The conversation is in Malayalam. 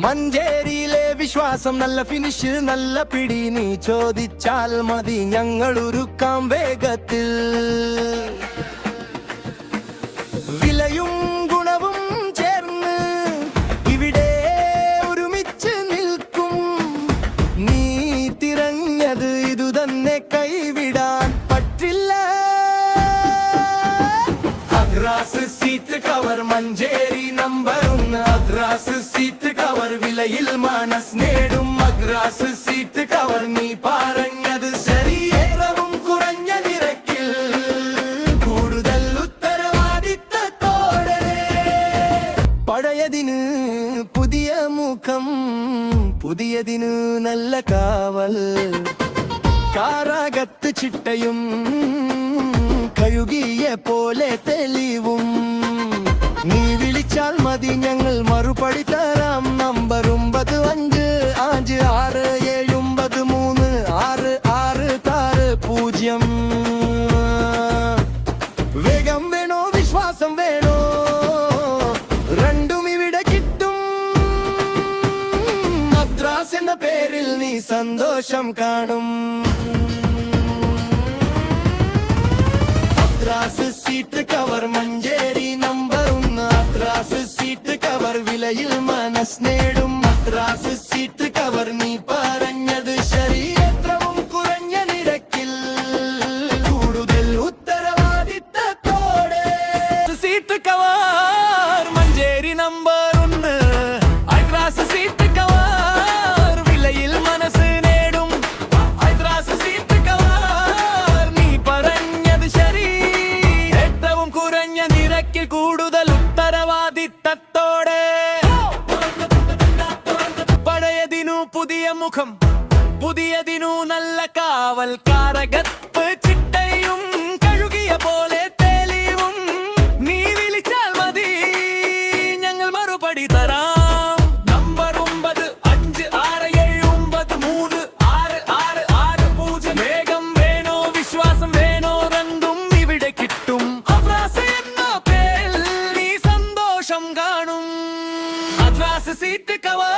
മഞ്ചേരിയിലെ വിശ്വാസം നല്ല ഫിനിഷ് നല്ല പിടി നീ ചോദിച്ചാൽ മതി ഞങ്ങൾ ഒരുക്കാം വേഗത്തിൽ വിലയും ഗുണവും ചേർന്ന് ഇവിടെ ഒരുമിച്ച് നിൽക്കും നീ തിരഞ്ഞത് ഇതു തന്നെ കൈവിടാൻ പറ്റില്ല അദ്രാസ് സീറ്റ് കവർ മഞ്ചേരി നമ്പർ 1 അദ്രാസ് സീറ്റ് കവർ വിലയിൽ മനസ് നേടും അദ്രാസ് സീറ്റ് കവർ നീ പറഞ്ഞത് ശരി ഏറ്റവും കുറഞ്ഞ നിരക്കിൽ കൂടുതൽ ഉത്തരവാദിത്തത്തോടെ പഴയതിന് പുതിയ മുഖം പുതിയതിന് നല്ല കാവൽ കാറാകത്ത് ചിട്ടയും കഴുകിയ പോലെ തെളിവും നീ വിളിച്ചാൽ മതി ഞങ്ങൾ മറുപടി തരാം നമ്പർ 9556736660 വേഗം വേണോ വിശ്വാസം വേണോ രണ്ടും ഇവിടെ കിട്ടും അദ്രാസ് എന്ന പേരിൽ നീ സന്തോഷം കാണും അദ്രാസ് സീറ്റ് കവർ മഞ്ചേരി നമ്പർ 1 അദ്രാസ് സീറ്റ് കവർ വിലയിൽ മനസ് നേടും അദ്രാസ് സീറ്റ് കവർ നീ പറഞ്ഞത് ശരി ഏറ്റവും കുറഞ്ഞ നിരക്കിൽ കൂടുതൽ ഉത്തരവാദിത്തത്തോടെ സീറ്റ് കവർ മഞ്ചേരി നമ്പർ 1 അദ്രാസ് സീറ്റ് കവർ വിലയിൽ മനസ് നേടും അദ്രാസ് സീറ്റ് കവർ നീ പറഞ്ഞത് ശരി ഏറ്റവും കുറഞ്ഞ നിരക്കിൽ കൂടുതൽ ഉത്തരവാദിത്തത്തോടെ പഴയതിനു പുതിയ മുഖം പുതിയതിനു നല്ല കാവൽ കാരകത്ത് ചിട്ടയും കഴുകിയ പോലെ തെളിവും നീ വിളിച്ചാൽ മതി ഞങ്ങൾ മറുപടി തരാം നമ്പർ 9556736660 വേഗം വേണോ വിശ്വാസം വേണോ രണ്ടും ഇവിടെ കിട്ടും അദ്രാസ് എന്ന പേരിൽ നീ സന്തോഷം കാണും അദ്രാസ് സീറ്റ് കവർ